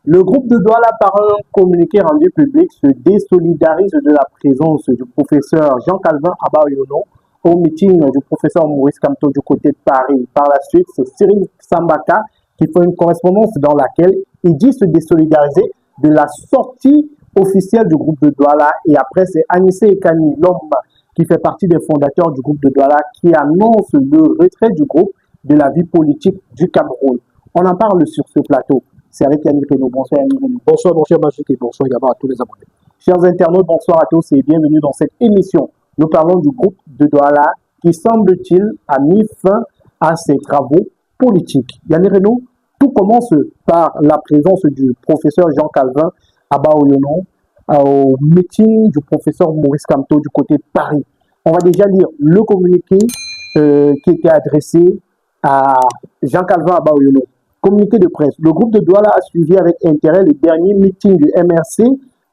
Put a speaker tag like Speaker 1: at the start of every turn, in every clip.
Speaker 1: Le groupe de Douala, par un communiqué rendu public, se désolidarise de la présence du professeur Jean-Calvin Abayono au meeting du professeur Maurice Kamto du côté de Paris. Par la suite, c'est Cyril Sambaka qui fait une correspondance dans laquelle il dit se désolidariser de la sortie officielle du groupe de Douala. Et après, c'est Anissé Ekani, l'homme qui fait partie des fondateurs du groupe de Douala, qui annonce le retrait du groupe de la vie politique du Cameroun. On en parle sur ce plateau. C'est avec Yannick Renaud. Bonsoir Yannick Renaud.
Speaker 2: Bonsoir mon cher Magique et bonsoir également à tous les abonnés.
Speaker 1: Chers internautes, bonsoir à tous et bienvenue dans cette émission. Nous parlons du groupe de Douala qui, semble-t-il, a mis fin à ses travaux politiques. Yannick Renaud, tout commence par la présence du professeur Jean-Calvin Abayono au meeting du professeur Maurice Kamto du côté de Paris. On va déjà lire le communiqué qui était adressé à Jean-Calvin Abayono. Communiqué de presse. Le groupe de Douala a suivi avec intérêt le dernier meeting du MRC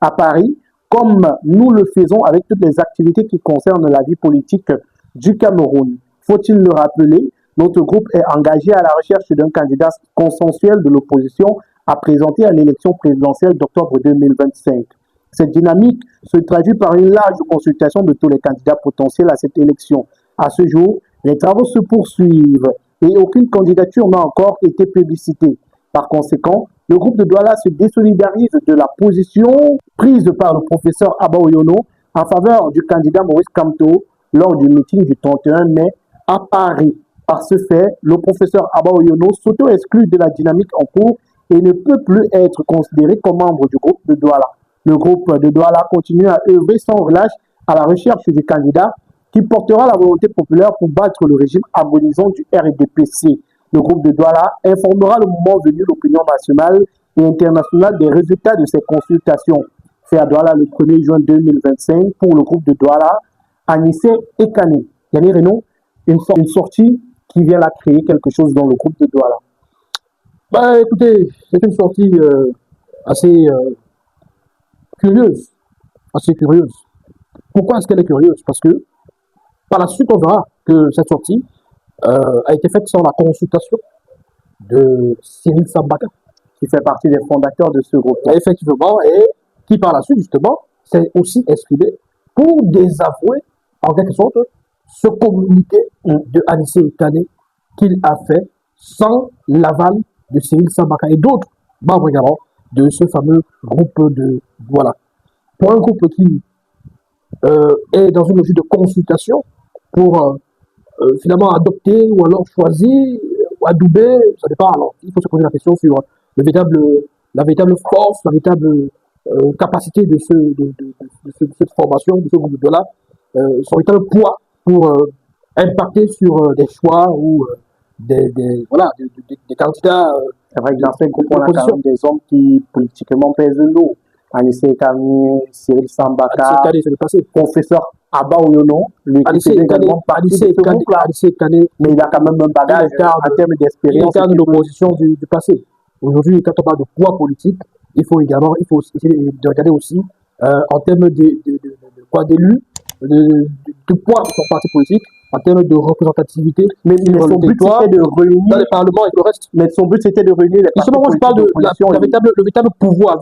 Speaker 1: à Paris, comme nous le faisons avec toutes les activités qui concernent la vie politique du Cameroun. Faut-il le rappeler, notre groupe est engagé à la recherche d'un candidat consensuel de l'opposition à présenter à l'élection présidentielle d'octobre 2025. Cette dynamique se traduit par une large consultation de tous les candidats potentiels à cette élection. À ce jour, les travaux se poursuivent et aucune candidature n'a encore été plébiscitée. Par conséquent, le groupe de Douala se désolidarise de la position prise par le professeur Abayono en faveur du candidat Maurice Kamto lors du meeting du 31 mai à Paris. Par ce fait, le professeur Abayono s'auto-exclut de la dynamique en cours et ne peut plus être considéré comme membre du groupe de Douala. Le groupe de Douala continue à œuvrer sans relâche à la recherche du candidat qui portera la volonté populaire pour battre le régime agonisant du RDPC. Le groupe de Douala informera le moment venu l'opinion nationale et internationale des résultats de ces consultations. C'est à Douala le 1er juin 2025 pour le groupe de Douala, Anissé Ekane. Yannick Renaud, une sortie qui vient là créer quelque chose dans le groupe de Douala.
Speaker 2: Bah écoutez, c'est une sortie assez curieuse. Assez curieuse. Pourquoi est-ce qu'elle est curieuse? Parce que par la suite, on verra que cette sortie a été faite sans la consultation de Cyril Sambaka,
Speaker 1: qui fait partie des fondateurs de ce groupe.
Speaker 2: Effectivement, et qui par la suite, justement, s'est aussi exprimé pour désavouer, en quelque sorte, ce communiqué de Anissé Ekane qu'il a fait sans l'aval de Cyril Sambaka et d'autres membres également de ce fameux groupe de Douala. Pour un groupe qui est dans une logique de consultation pour finalement adopter ou alors choisir ou adouber, ça dépend. Alors, il faut se poser la question sur la véritable force, la véritable capacité de cette formation, de ce groupe de Douala, son véritable poids pour impacter sur des choix ou des candidats.
Speaker 1: C'est vrai que dans ce groupe, on a quand même des hommes qui politiquement pèsent lourd. Anissé Ekane, Cyril Sambaka, professeur Abayono, lui qui fait également partie de ce groupe-là. Mais il a quand même un bagage en termes d'expérience.
Speaker 2: Il est de l'opposition du passé. Aujourd'hui, quand on parle de poids politique, il faut essayer de regarder aussi en termes d'élus, de poids de son parti politique, en termes de représentativité.
Speaker 1: Mais son but c'était de réunir
Speaker 2: dans les parlements et le reste.
Speaker 1: Mais son but c'était de réunir les partis
Speaker 2: politiques. Justement, moi je parle de le véritable pouvoir,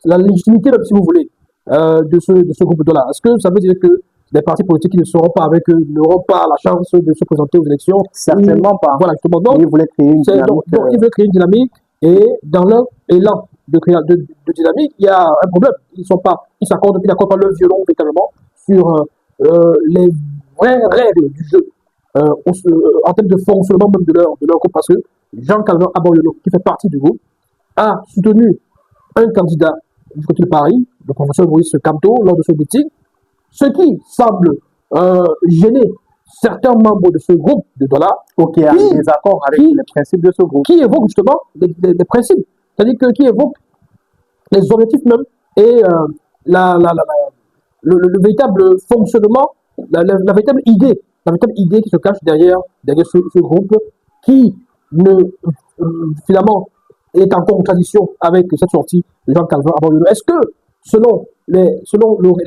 Speaker 2: la légitimité, si vous voulez, de ce groupe de là. Est-ce que ça veut dire que les partis politiques qui ne seront pas avec eux n'auront pas la chance de se présenter aux élections?
Speaker 1: Certainement pas.
Speaker 2: Voilà, justement. Donc,
Speaker 1: il voulait créer une dynamique.
Speaker 2: Donc, il veut créer une dynamique et dans leur élan de dynamique, il y a un problème. Ils n'accordent pas le violon véritablement sur les vraies règles du jeu en termes de fonctionnement même de leur groupe. Parce que Jean-Calvin Abayono, qui fait partie du groupe, a soutenu un candidat du côté de Paris, le professeur Maurice Kamto, lors de ce meeting, ce qui semble gêner certains membres de ce groupe de Douala
Speaker 1: qui est en désaccord avec les principes de ce groupe.
Speaker 2: Qui évoquent justement les principes, c'est-à-dire qui évoquent les objectifs même et le véritable fonctionnement, la véritable idée qui se cache derrière ce groupe qui finalement est en contradiction avec cette sortie de Jean-Calvin Abayono. Est-ce que, selon les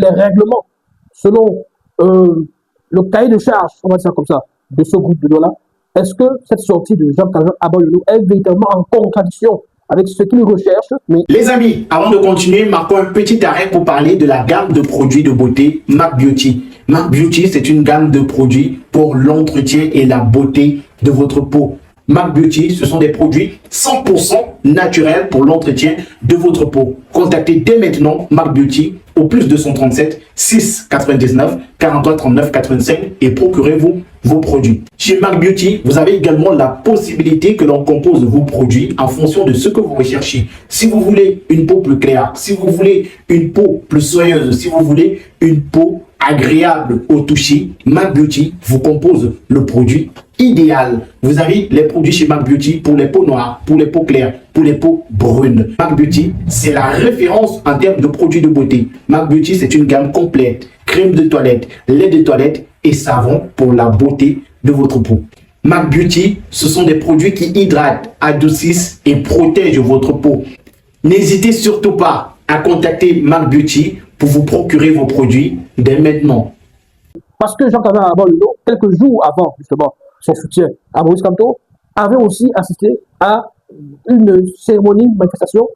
Speaker 2: règlements, selon le cahier de charge, on va dire comme ça, de ce groupe de Douala, est-ce que cette sortie de Jean-Calvin Abayono est véritablement en contradiction avec ce qu'ils recherchent. Mais...
Speaker 3: Les amis, avant de continuer, marquons un petit arrêt pour parler de la gamme de produits de beauté MAC Beauty. MAC Beauty, c'est une gamme de produits pour l'entretien et la beauté de votre peau. MAC Beauty, ce sont des produits 100% naturels pour l'entretien de votre peau. Contactez dès maintenant MAC Beauty au plus 237 6 99 43 39 85 et procurez-vous vos produits. Chez MAC Beauty, vous avez également la possibilité que l'on compose vos produits en fonction de ce que vous recherchez. Si vous voulez une peau plus claire, si vous voulez une peau plus soyeuse, si vous voulez une peau agréable au toucher, MAC Beauty vous compose le produit idéal. Vous avez les produits chez MAC Beauty pour les peaux noires, pour les peaux claires, pour les peaux brunes. MAC Beauty, c'est la référence en termes de produits de beauté. MAC Beauty, c'est une gamme complète. Crème de toilette, lait de toilette et savon pour la beauté de votre peau. MAC Beauty, ce sont des produits qui hydratent, adoucissent et protègent votre peau. N'hésitez surtout pas à contacter MAC Beauty pour vous procurer vos produits dès maintenant.
Speaker 2: Parce que Jean-Calvin Abaoyono, quelques jours avant justement son soutien à Maurice Kamto, avait aussi assisté à une cérémonie, une manifestation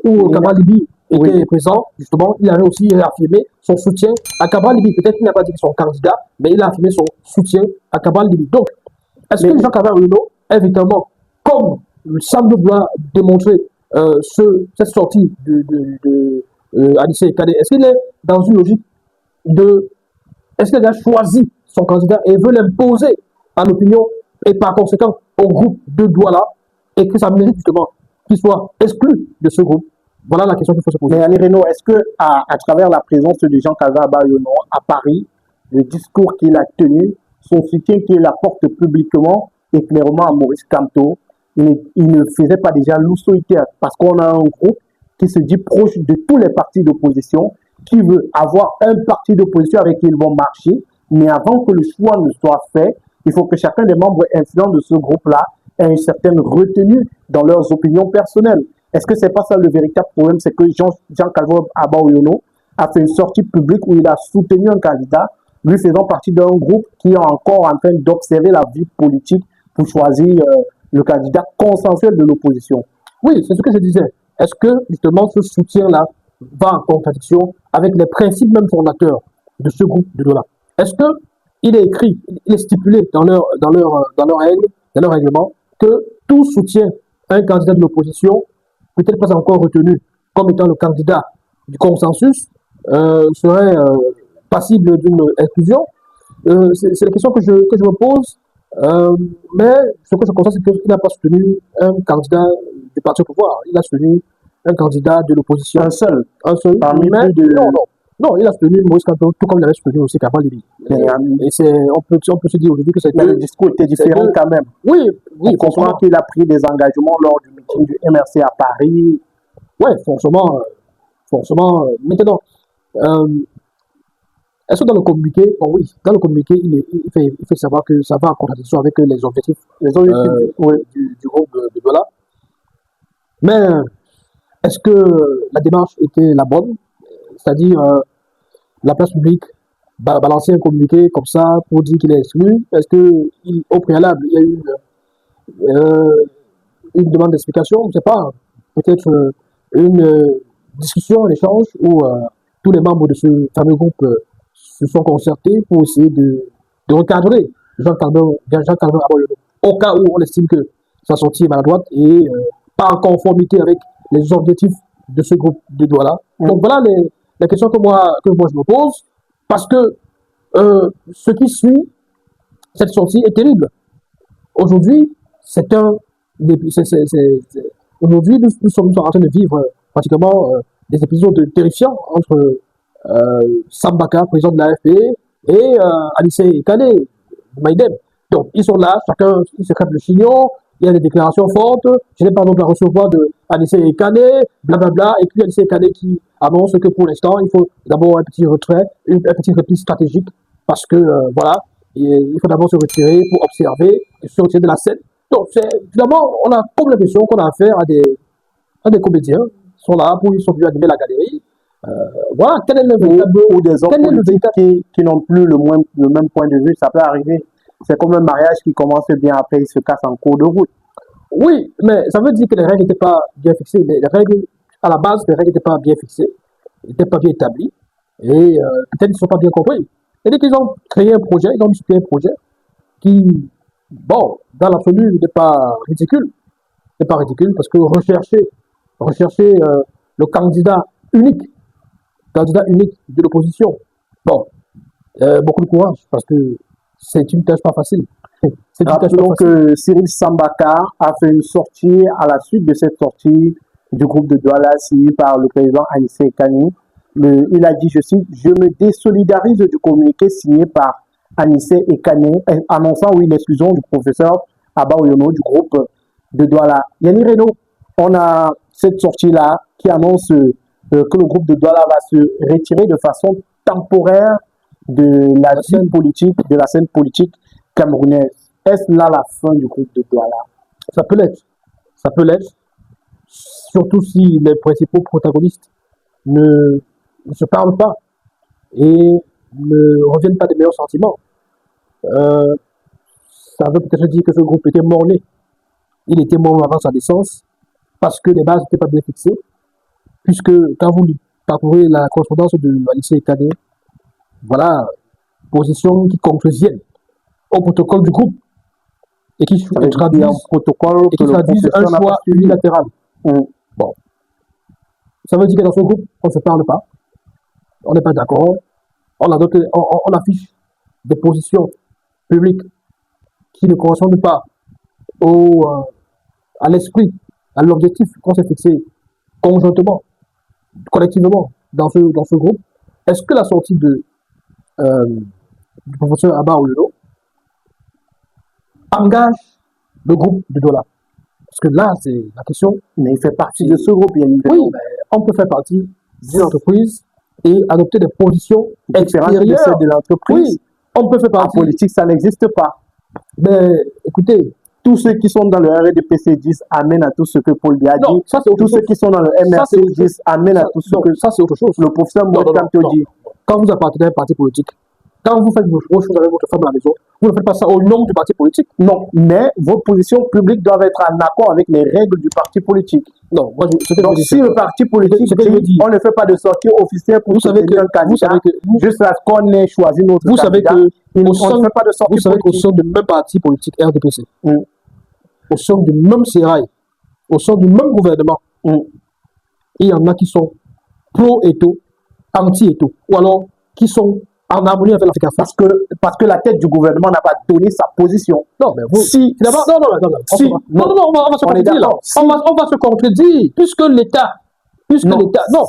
Speaker 2: où Cabral Libye était présent. Justement, il avait aussi affirmé son soutien à Cabral Libye. Peut-être qu'il n'a pas dit son candidat, mais il a affirmé son soutien à Cabral Libye. Donc, est-ce que Jean-Calvin Abaoyono est véritablement, comme semble vouloir démontrer cette sortie de Anissé Kane, est-ce qu'il est dans une logique de... Est-ce qu'il a choisi son candidat et veut l'imposer à l'opinion et par conséquent au groupe de Douala et que ça mérite justement qu'il soit exclu de ce groupe? Voilà la question qu'il faut se poser.
Speaker 1: Mais Annie Renaud, est-ce que à travers la présence de Jean-Calvin Abaoyono à Paris, le discours qu'il a tenu, son soutien qu'il apporte publiquement et clairement à Maurice Kamto, il ne faisait pas déjà l'eau solitaire parce qu'on a un groupe qui se dit proche de tous les partis d'opposition, qui veut avoir un parti d'opposition avec qui ils vont marcher, mais avant que le choix ne soit fait, il faut que chacun des membres influents de ce groupe-là ait une certaine retenue dans leurs opinions personnelles. Est-ce que c'est pas ça le véritable problème? C'est que Jean-Calvin Abaoyono a fait une sortie publique où il a soutenu un candidat, lui faisant partie d'un groupe qui est encore en train d'observer la vie politique pour choisir le candidat consensuel de l'opposition.
Speaker 2: Oui, c'est ce que je disais. Est-ce que justement ce soutien-là va en contradiction avec les principes même fondateurs de ce groupe de Douala? Est-ce que il est écrit, il est stipulé dans leur règlement que tout soutien à un candidat de l'opposition, peut-être pas encore retenu comme étant le candidat du consensus, serait passible d'une exclusion? C'est la question que je me pose. Mais ce que je constate, c'est qu'il n'a pas soutenu un candidat du parti au pouvoir. Il a soutenu un candidat de l'opposition.
Speaker 1: Un seul.
Speaker 2: Parmi mais, non, il a soutenu Maurice Kamto, tout comme il avait soutenu aussi Cabral Libye. Et on peut se dire aujourd'hui que c'est...
Speaker 1: Mais le discours était différent quand même.
Speaker 2: Oui.
Speaker 1: On comprend qu'il a pris des engagements lors du meeting du MRC à Paris.
Speaker 2: Oui, forcément. Maintenant, est-ce que dans le communiqué, oui, dans le communiqué, il fait savoir que ça va en contradiction avec les objectifs du groupe de Douala. Mais est-ce que la démarche était la bonne? C'est-à-dire, la place publique balancer un communiqué comme ça pour dire qu'il est exclu? Est-ce qu'au préalable, il y a eu une demande d'explication? Je ne sais pas. Peut-être une discussion, un échange où tous les membres de ce fameux groupe se sont concertés pour essayer de recadrer Jean-Calvin Abaoyono au cas où on estime que sa sortie est maladroite et pas en conformité avec les objectifs de ce groupe de Douala. Donc voilà les questions que moi je me pose, parce que ce qui suit cette sortie est terrible. Aujourd'hui, aujourd'hui nous sommes en train de vivre pratiquement des épisodes terrifiants entre Sambaka, président de l'AFP, et Anissé Kane, Maïdem. Donc, ils sont là, chacun il se crêpe le chignon, il y a des déclarations fortes, je n'ai pas donc la recevoir de Anissé Kane, blablabla, et puis Anissé Kane qui annonce que pour l'instant, il faut d'abord un petit retrait, un petit repli stratégique, parce que, voilà, il faut d'abord se retirer pour observer et se retirer de la scène. Donc, finalement, on a comme l'impression qu'on a affaire à des comédiens, ils sont là, ils sont venus animer la galerie. Voilà, quel est le véritable...
Speaker 1: Ou des hommes politiques qui n'ont plus le même point de vue, ça peut arriver. C'est comme un mariage qui commence bien, après il se casse en cours de route.
Speaker 2: Oui, mais ça veut dire que les règles n'étaient pas bien fixées. Les règles, à la base, les règles n'étaient pas bien fixées, n'étaient pas bien établies, et peut-être qu'ils ne sont pas bien compris. C'est-à-dire qu'ils ont créé un projet, ils ont discuté un projet qui, bon, dans l'absolu, n'est pas ridicule. N'est pas ridicule parce que rechercher le candidat unique de l'opposition, bon, beaucoup de courage parce que c'est une tâche pas facile.
Speaker 1: Rappelons que Cyril Sambaka a fait une sortie à la suite de cette sortie du groupe de Douala signé par le président Anissé Kani. Il a dit, je cite, je me désolidarise du communiqué signé par Anissé et Kani, annonçant l'exclusion du professeur Abba Oyono du groupe de Douala. Yanni Reno, on a cette sortie-là qui annonce que le groupe de Douala va se retirer de façon temporaire de la scène politique camerounaise. Est-ce là la fin du groupe de Douala?
Speaker 2: Ça peut l'être. Ça peut l'être. Surtout si les principaux protagonistes ne se parlent pas et ne reviennent pas des meilleurs sentiments. Ça veut peut-être dire que ce groupe était mort-né. Il était mort avant sa naissance parce que les bases n'étaient pas bien fixées. Puisque quand vous parcourez la correspondance de Anissé Kani, voilà, positions qui contreviennent au protocole du groupe et qui traduisent un choix unilatéral. Bon. Ça veut dire que dans ce groupe, on ne se parle pas, on n'est pas d'accord, on affiche des positions publiques qui ne correspondent pas à l'esprit, à l'objectif qu'on s'est fixé conjointement, collectivement dans ce groupe. Est-ce que la sortie du professeur Abba Oyono engage le groupe de Douala? Parce que là, c'est la question.
Speaker 1: Mais il fait partie de ce groupe.
Speaker 2: Oui, mais on peut faire partie d'une entreprise et adopter des positions extérieures
Speaker 1: de celles de l'entreprise.
Speaker 2: Oui, on peut faire partie.
Speaker 1: En politique, ça n'existe pas.
Speaker 2: Mais écoutez,
Speaker 1: tous ceux qui sont dans le RDPC 10 amènent à tout ce que Paul Biya dit. Tous ceux qui sont dans le MRC 10 amènent à tout ce que
Speaker 2: ça, c'est autre chose.
Speaker 1: Le professeur Moïse Kamto dit.
Speaker 2: Quand vous appartenez à un parti politique, quand vous faites vos choses avec votre femme à la maison, vous ne faites pas ça au nom du parti politique.
Speaker 1: Non, mais vos positions publiques doivent être en accord avec les règles du parti politique.
Speaker 2: Non, moi,
Speaker 1: donc si le parti politique dit, on ne fait pas de sortie officielle pour soutenir un candidat, juste à ce qu'on ait choisi notre candidat, on ne fait pas de sortie politique.
Speaker 2: Vous savez qu'au sein du même parti politique RDPC, au sein du même sérail, au sein du même gouvernement, il y en a qui sont pro-Eto, anti-Eto, ou alors qui sont en harmonie avec l'Afrique.
Speaker 1: Parce que la tête du gouvernement n'a pas donné sa position.
Speaker 2: Non, mais vous...
Speaker 1: Si...
Speaker 2: Non, on va se contredire là. On va se contredire, puisque l'État... Non,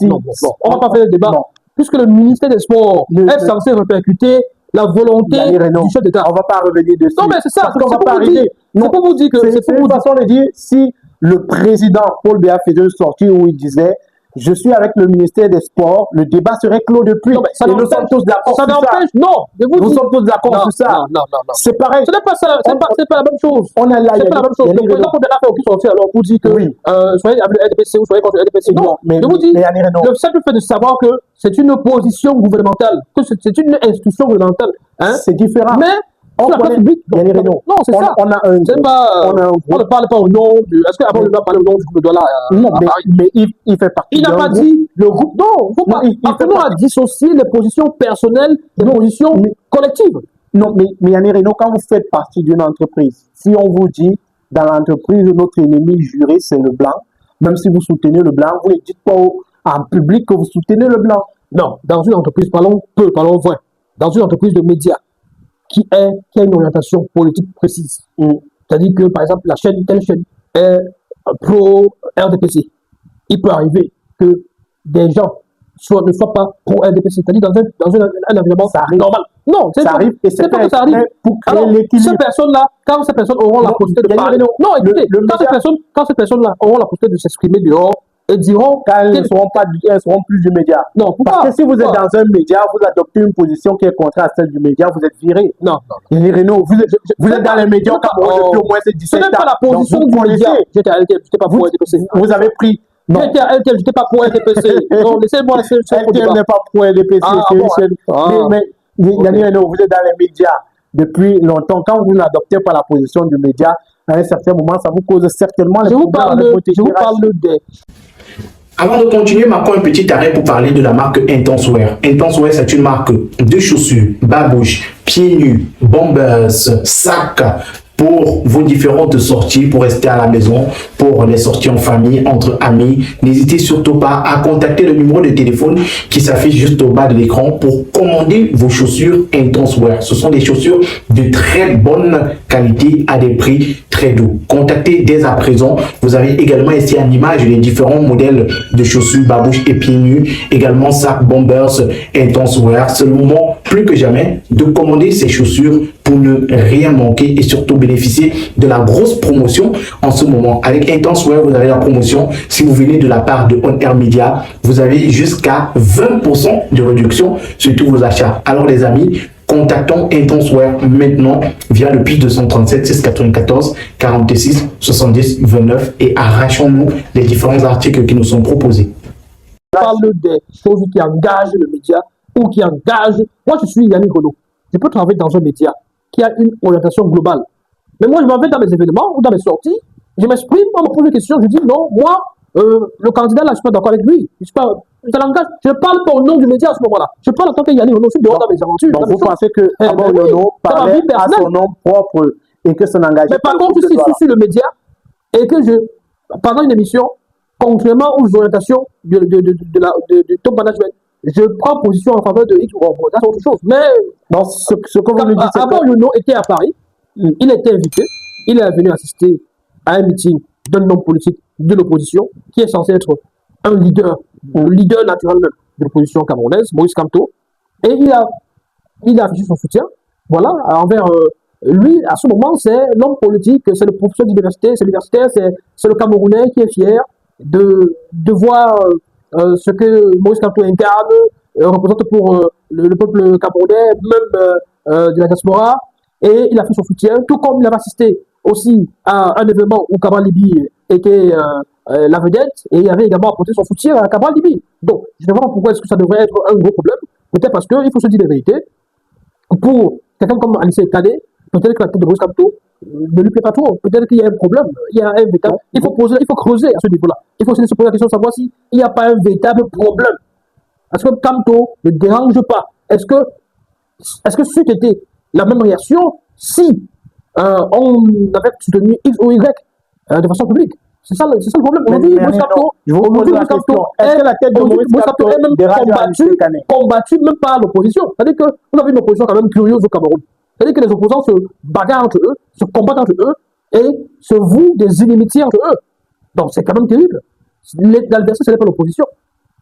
Speaker 2: on va pas faire le débat. Puisque le ministère des Sports est censé répercuter la volonté du chef d'État.
Speaker 1: On ne va pas revenir dessus.
Speaker 2: Non, mais c'est ça.
Speaker 1: C'est pour vous dire que... C'est une façon de dire, si le président Paul Biya faisait une sortie où il disait... Je suis avec le ministère des Sports, le débat serait clos depuis.
Speaker 2: Non, et nous sommes tous d'accord sur ça. Non,
Speaker 1: nous sommes tous d'accord sur ça.
Speaker 2: Non.
Speaker 1: C'est pareil.
Speaker 2: Ce n'est pas ça, c'est pas la même chose.
Speaker 1: On a là,
Speaker 2: c'est pas la même chose. Le président Paul Biya qui sorti alors pour dire que soyez avec le RDPC ou soyez contre le RDPC. Non, mais je vous dis, le simple fait de savoir que c'est une position gouvernementale, que c'est une institution gouvernementale.
Speaker 1: C'est différent.
Speaker 2: Mais on la place publique. Non, c'est ça. On ne parle pas au nom du. Est-ce qu'avant on va parler au nom du groupe de Douala?
Speaker 1: Non, mais il fait partie.
Speaker 2: Il n'a pas dit le groupe. Non, faut pas. Apprenons à dissocier les positions personnelles des positions collectives.
Speaker 1: Non, mais Yannick Renaud, quand vous faites partie d'une entreprise, si on vous dit dans l'entreprise notre ennemi juré c'est le blanc, même si vous soutenez le blanc, vous ne dites pas en public que vous soutenez le blanc.
Speaker 2: Non, dans une entreprise, parlons vrai. Dans une entreprise de médias qui a une orientation politique précise. C'est-à-dire que, par exemple, telle chaîne est pro-RDPC. Il peut arriver que des gens ne soient pas pro-RDPC. C'est-à-dire dans un environnement normal. Non,
Speaker 1: ça arrive. Et c'est pas que ça arrive.
Speaker 2: Pour créer l'équilibre. Ces personnes-là, quand ces personnes auront la possibilité de parler... Non, écoutez, quand ces personnes-là auront la possibilité de s'exprimer dehors, et diront
Speaker 1: qu'elles ne seront plus du média.
Speaker 2: Non,
Speaker 1: parce que si vous êtes dans un média, vous adoptez une position qui est contraire à celle du média, vous êtes viré.
Speaker 2: Non.
Speaker 1: Renaud, vous êtes dans les médias depuis au moins 17 ans.
Speaker 2: Ce n'est pas la position du média. J'étais à LTM, j'étais pas pour RDPC.
Speaker 1: Vous avez pris.
Speaker 2: Non. J'étais à LTM, j'étais pas pour RDPC. Non, laissez-moi laisser le
Speaker 1: LTM n'est pas pour RDPC. Mais Yannick Renaud, vous êtes dans les médias depuis longtemps. Quand vous n'adoptez pas la position du média, à un certain moment, ça vous cause certainement les
Speaker 2: Je vous
Speaker 1: problèmes avec votre
Speaker 2: je vous
Speaker 1: hiérarchie.
Speaker 2: parle des...
Speaker 3: Avant de continuer, marquons un petit arrêt pour parler de la marque Intense Wear. Intense Wear, c'est une marque de chaussures, babouches, pieds nus, bombers, sacs pour vos différentes sorties, pour rester à la maison, pour les sorties en famille, entre amis. N'hésitez surtout pas à contacter le numéro de téléphone qui s'affiche juste au bas de l'écran pour commander vos chaussures Intense Wear. Ce sont des chaussures de très bonne qualité à des prix très doux. Contactez dès à présent. Vous avez également ici en image les différents modèles de chaussures, babouches et pieds nus, également sacs, bombers, Intense Wear. C'est le moment plus que jamais de commander ces chaussures pour ne rien manquer et surtout bénéficier de la grosse promotion en ce moment. Avec Intense Wear, vous avez la promotion. Si vous venez de la part de On Air Media, vous avez jusqu'à 20% de réduction sur tous vos achats. Alors les amis, contactons Intense Wear maintenant via le plus 237 694 46 70 29 et arrachons-nous les différents articles qui nous sont proposés.
Speaker 2: Je parle des choses qui engagent le média ou qui engagent... Moi, je suis Yannick Renaud. Je peux travailler dans un média qui a une orientation globale. Mais moi, je m'en vais dans mes événements ou dans mes sorties, je m'exprime, on me pose une question, je dis non, moi, le candidat là, je suis pas d'accord avec lui. Je suis pas, ça l'engage. Je parle pas au nom du média à ce moment-là. Je parle en tant que Yannick Renaud, je suis dehors dans mes aventures.
Speaker 1: Donc vous pensez que Abba Oyono parlait à son nom propre et que ça n'engage pas.
Speaker 2: Mais par contre, si je suis sur le média et que pendant une émission, contrairement aux orientations du top management, je prends position en faveur de X ou Y. Ça, c'est autre chose. Mais
Speaker 1: non, ce que vous me dites, c'est
Speaker 2: Abba Oyono était à Paris. Il était invité. Il est venu assister à un meeting d'un homme politique de l'opposition qui est censé être un leader naturel de l'opposition camerounaise, Maurice Kamto. Et il a affiché son soutien, voilà, envers lui. À ce moment, c'est l'homme politique, c'est le professeur d'université, c'est l'universitaire, c'est le Camerounais qui est fier de voir ce que Maurice Kamto incarne, représente pour le peuple camerounais, même de la diaspora. Et il a fait son soutien, tout comme il avait assisté aussi à un événement où Cabral Libi était la vedette, et il avait également apporté son soutien à Cabral Libi. Donc, je ne vois pas pourquoi est-ce que ça devrait être un gros problème. Peut-être parce qu'il faut se dire la vérité. Pour quelqu'un comme Anissé Kane, peut-être que la tête de Maurice Kamto ne lui plaît pas trop. Peut-être qu'il y a un problème, il y a un véritable. Il faut creuser à ce niveau-là. Il faut se poser la question de savoir s'il n'y a pas un véritable problème. Est-ce que Kamto ne dérange pas? Est-ce que c'était la même réaction si on avait soutenu X ou Y de façon publique? C'est ça le problème. Aujourd'hui, Maurice Kamto, est-ce que la tête de Maurice Kamto est même combattue même par l'opposition? C'est-à-dire que vous avez une opposition quand même curieuse au Cameroun. C'est-à-dire que les opposants se bagarrent entre eux, se combattent entre eux et se vouent des inimitiés entre eux. Donc c'est quand même terrible. L'adversaire, ce n'est pas l'opposition.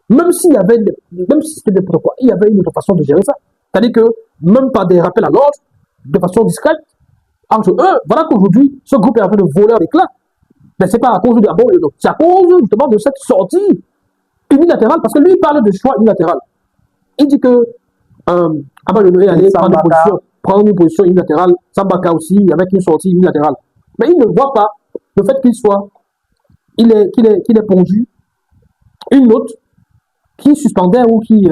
Speaker 2: Même si c'était n'importe quoi, il y avait une autre façon de gérer ça. C'est-à-dire que même par des rappels à l'ordre, de façon discrète, entre eux, voilà qu'aujourd'hui, ce groupe est en train de voler avec l'éclat. Mais ce n'est pas à cause de Abba Oyono, c'est à cause justement de cette sortie unilatérale, parce que lui, il parle de choix unilatéral. Il dit que Abba Oyono est allé prendre une position unilatérale, Sambaka aussi, avec une sortie unilatérale. Mais il ne voit pas le fait qu'il ait pondu une note qui suspendait ou qui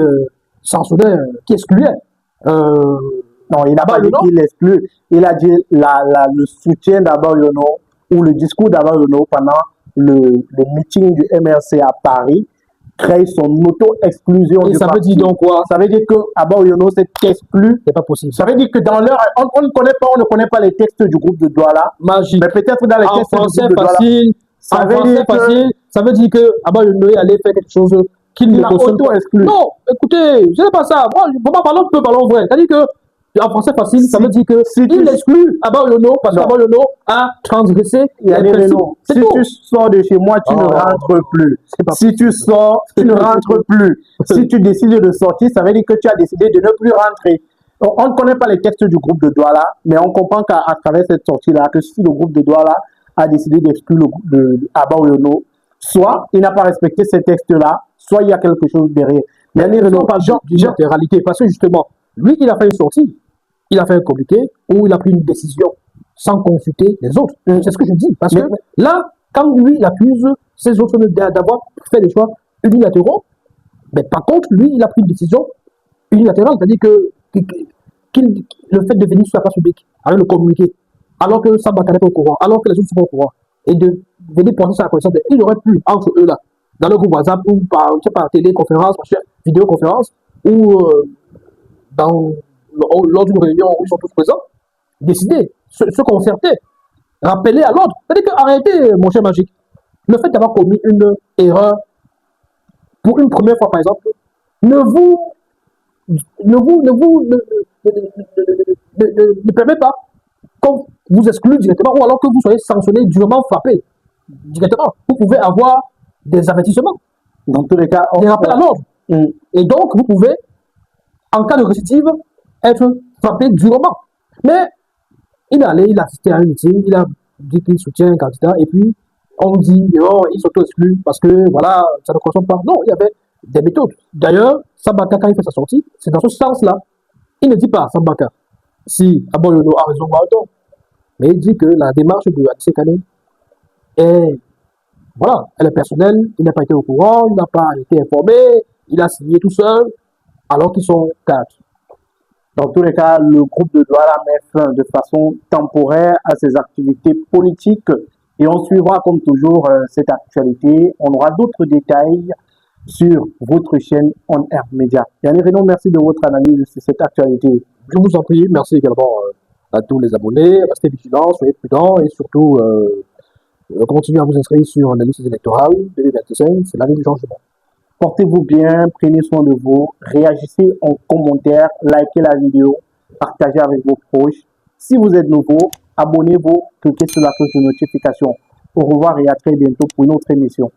Speaker 2: censurait, qui excluait.
Speaker 1: Non, il n'a pas dit qu'il exclut. Il a dit le soutien d'Abba Oyono ou le discours d'Abba Oyono pendant le meeting du MRC à Paris crée son auto-exclusion.
Speaker 2: Et ça veut dire donc quoi?
Speaker 1: Ça veut dire que Abba Oyono s'est exclu.
Speaker 2: C'est pas possible.
Speaker 1: Ça veut dire que dans leur... On ne connaît pas les textes du groupe de Douala.
Speaker 2: Magique.
Speaker 1: Mais peut-être dans les textes du groupe de Douala.
Speaker 2: Ça veut dire que Abba Oyono est allé faire quelque chose qu'il ne cautionne pas. Non, écoutez, je n'ai pas ça. Moi, parlons vrai. C'est-à-dire que en français facile, ça veut dire que il exclut Abba Oyono parce qu'Abba Oyono a transgressé les principes.
Speaker 1: Si tu sors de chez moi, tu ne rentres plus. Si tu sors, tu ne rentres plus. Si tu décides de sortir, ça veut dire que tu as décidé de ne plus rentrer. On ne connaît pas les textes du groupe de Douala, mais on comprend qu'à travers cette sortie-là, que si le groupe de Douala a décidé d'exclure Abba Oyono, soit il n'a pas respecté ces textes-là, soit il y a quelque chose derrière.
Speaker 2: Mais on parle d'unilatéralité, parce que justement, lui, il a fait une sortie. Il a fait un communiqué où il a pris une décision sans consulter les autres. C'est ce que je dis. Parce que là, quand lui, il accuse ces autres d'avoir fait des choix unilatéraux, mais par contre, lui, il a pris une décision unilatérale. C'est-à-dire que le fait de venir sur la place publique avec le communiqué alors que Sambaka n'est pas au courant, alors que les autres sont pas au courant, et de venir porter ça à la connaissance, il aurait pu, entre eux là, dans le groupe WhatsApp ou par, je sais pas, téléconférence, vidéoconférence, ou lors d'une réunion où ils sont tous présents, décider, se concerter, rappeler à l'autre. C'est-à-dire que arrêtez, mon cher Magique, le fait d'avoir commis une erreur pour une première fois, par exemple, ne permet pas qu'on vous exclue directement ou alors que vous soyez sanctionné, durement frappé directement. Vous pouvez avoir des avertissements.
Speaker 1: Dans tous les cas,
Speaker 2: des rappels à l'ordre. Et donc, vous pouvez, en cas de récidive, être frappé durement. Mais il est allé, il a assisté à un meeting, il a dit qu'il soutient un candidat, et puis on dit, oh, il s'auto-exclut parce que, voilà, ça ne correspond pas. Non, il y avait des méthodes. D'ailleurs, Sambaka, quand il fait sa sortie, c'est dans ce sens-là. Il ne dit pas, Sambaka, si Aboyono a raison ou a tort, mais il dit que la démarche de Anissé Kane est, voilà, elle est personnelle, il n'a pas été au courant, il n'a pas été informé, il a signé tout seul, alors qu'ils sont 4.
Speaker 1: Dans tous les cas, le groupe de Douala met fin de façon temporaire à ses activités politiques et on suivra comme toujours cette actualité. On aura d'autres détails sur votre chaîne On Air Media. Yannick Renaud, merci de votre analyse sur cette actualité.
Speaker 2: Je vous en prie, merci également à tous les abonnés. Restez vigilants, soyez prudents et surtout continuez à vous inscrire sur la liste électorale 2025, c'est l'année du changement.
Speaker 1: Portez-vous bien, prenez soin de vous, réagissez en commentaire, likez la vidéo, partagez avec vos proches. Si vous êtes nouveau, abonnez-vous, cliquez sur la cloche de notification. Au revoir et à très bientôt pour une autre émission.